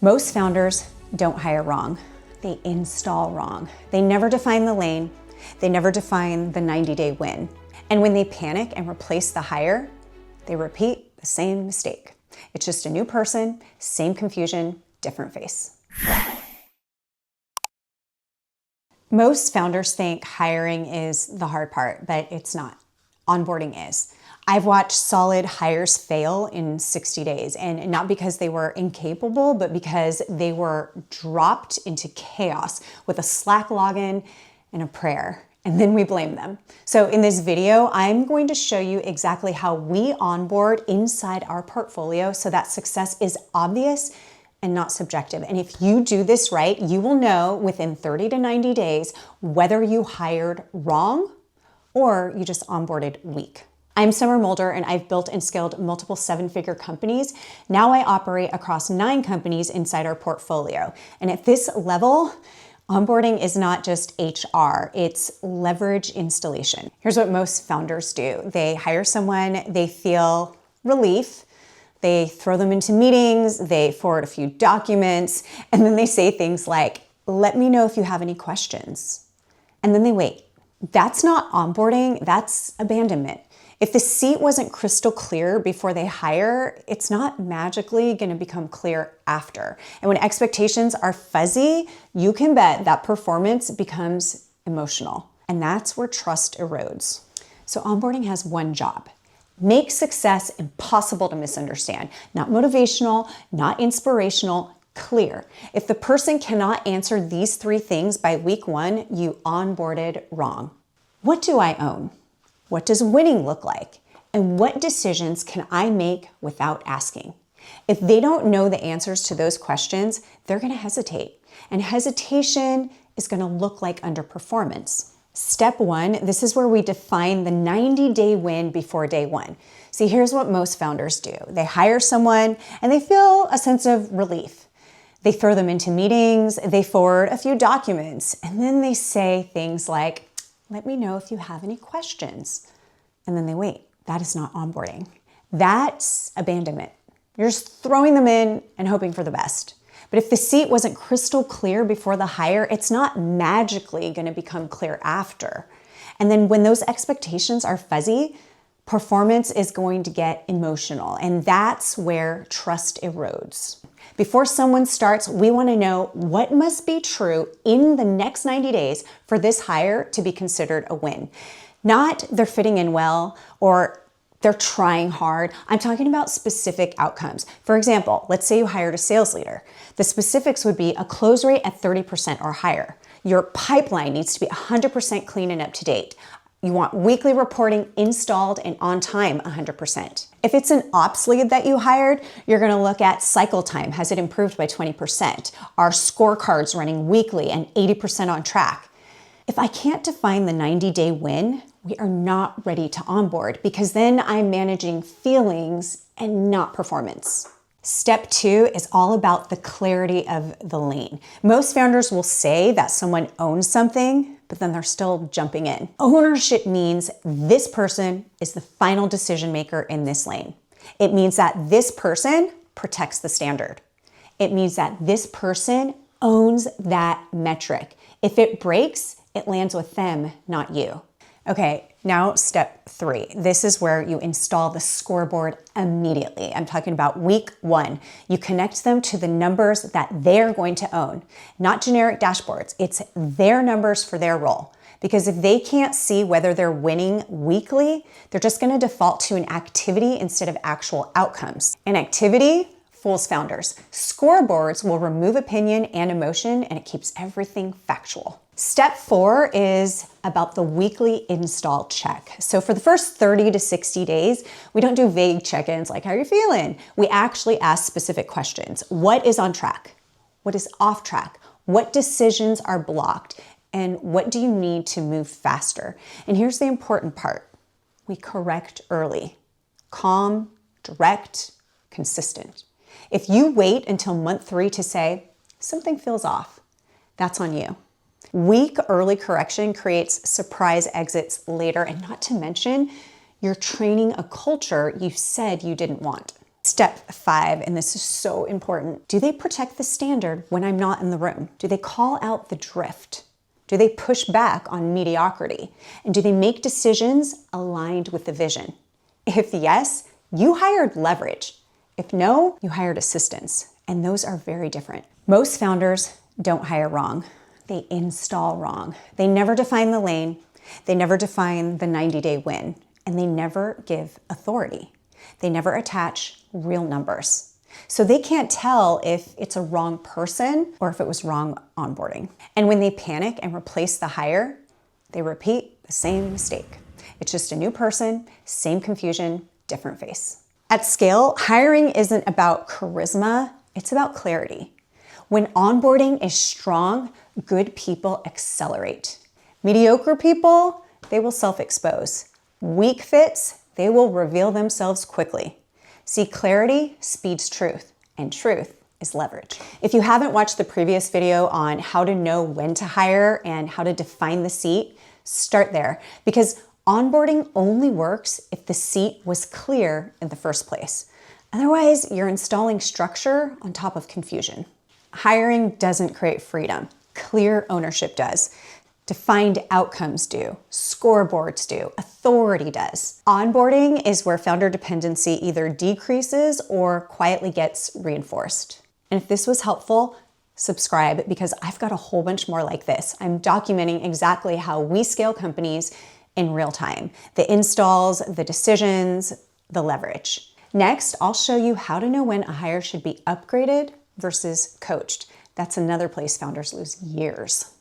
Most founders don't hire wrong. They install wrong. They never define the lane. They never define the 90-day win. And when they panic and replace the hire, they repeat the same mistake. It's just a new person, same confusion, different face. Most founders think hiring is the hard part, but it's not. Onboarding is. I've watched solid hires fail in 60 days, and not because they were incapable, but because they were dropped into chaos with a Slack login and a prayer, and then we blame them. So in this video, I'm going to show you exactly how we onboard inside our portfolio so that success is obvious and not subjective. And if you do this right, you will know within 30 to 90 days whether you hired wrong or you just onboarded weak. I'm Summer Mulder, and I've built and scaled multiple seven-figure companies. Now I operate across 9 companies inside our portfolio. And at this level, onboarding is not just HR, it's leverage installation. Here's what most founders do. They hire someone, they feel relief, they throw them into meetings, they forward a few documents, and then they say things like, "Let me know if you have any questions." And then they wait. That's not onboarding, that's abandonment. If the seat wasn't crystal clear before they hire, it's not magically going to become clear after. And when expectations are fuzzy, you can bet that performance becomes emotional. And that's where trust erodes. So onboarding has one job. Make success impossible to misunderstand. Not motivational, not inspirational, clear. If the person cannot answer these 3 things by week 1, you onboarded wrong. What do I own? What does winning look like? And what decisions can I make without asking? If they don't know the answers to those questions, they're going to hesitate. And hesitation is going to look like underperformance. Step 1, this is where we define the 90-day win before day 1. See, here's what most founders do. They hire someone and they feel a sense of relief. They throw them into meetings, they forward a few documents, and then they say things like, "Let me know if you have any questions." And then they wait. That is not onboarding. That's abandonment. You're just throwing them in and hoping for the best. But if the seat wasn't crystal clear before the hire, it's not magically going to become clear after. And then when those expectations are fuzzy, performance is going to get emotional. And that's where trust erodes. Before someone starts, we want to know what must be true in the next 90 days for this hire to be considered a win. Not they're fitting in well or they're trying hard. I'm talking about specific outcomes. For example, let's say you hired a sales leader. The specifics would be a close rate at 30% or higher. Your pipeline needs to be 100% clean and up to date. You want weekly reporting installed and on time 100%. If it's an ops lead that you hired, you're gonna look at cycle time. Has it improved by 20%? Are scorecards running weekly and 80% on track? If I can't define the 90-day win, we are not ready to onboard because then I'm managing feelings and not performance. Step 2 is all about the clarity of the lane. Most founders will say that someone owns something, but then they're still jumping in. Ownership means this person is the final decision maker in this lane. It means that this person protects the standard. It means that this person owns that metric. If it breaks, it lands with them, not you. Okay, now step 3. This is where you install the scoreboard immediately. I'm talking about week 1. You connect them to the numbers that they're going to own, not generic dashboards. It's their numbers for their role. Because if they can't see whether they're winning weekly, they're just going to default to an activity instead of actual outcomes. An activity fools founders. Scoreboards will remove opinion and emotion, and it keeps everything factual. Step 4 is about the weekly install check. So for the first 30 to 60 days, we don't do vague check-ins like, how are you feeling? We actually ask specific questions. What is on track? What is off track? What decisions are blocked? And what do you need to move faster? And here's the important part. We correct early. Calm, direct, consistent. If you wait until month 3 to say, something feels off, that's on you. Weak early correction creates surprise exits later, and not to mention, you're training a culture you said you didn't want. Step 5, and this is so important. Do they protect the standard when I'm not in the room? Do they call out the drift? Do they push back on mediocrity? And do they make decisions aligned with the vision? If yes, you hired leverage. If no, you hired assistance. And those are very different. Most founders don't hire wrong. They install wrong. They never define the lane. They never define the 90-day win. And they never give authority. They never attach real numbers. So they can't tell if it's a wrong person or if it was wrong onboarding. And when they panic and replace the hire, they repeat the same mistake. It's just a new person, same confusion, different face. At scale, hiring isn't about charisma, it's about clarity. When onboarding is strong, good people accelerate. Mediocre people, they will self-expose. Weak fits, they will reveal themselves quickly. See, clarity speeds truth, and truth is leverage. If you haven't watched the previous video on how to know when to hire and how to define the seat, start there, because onboarding only works if the seat was clear in the first place. Otherwise, you're installing structure on top of confusion. Hiring doesn't create freedom. Clear ownership does. Defined outcomes do. Scoreboards do. Authority does. Onboarding is where founder dependency either decreases or quietly gets reinforced. And if this was helpful, subscribe, because I've got a whole bunch more like this. I'm documenting exactly how we scale companies in real time. The installs, the decisions, the leverage. Next, I'll show you how to know when a hire should be upgraded versus coached. That's another place founders lose years.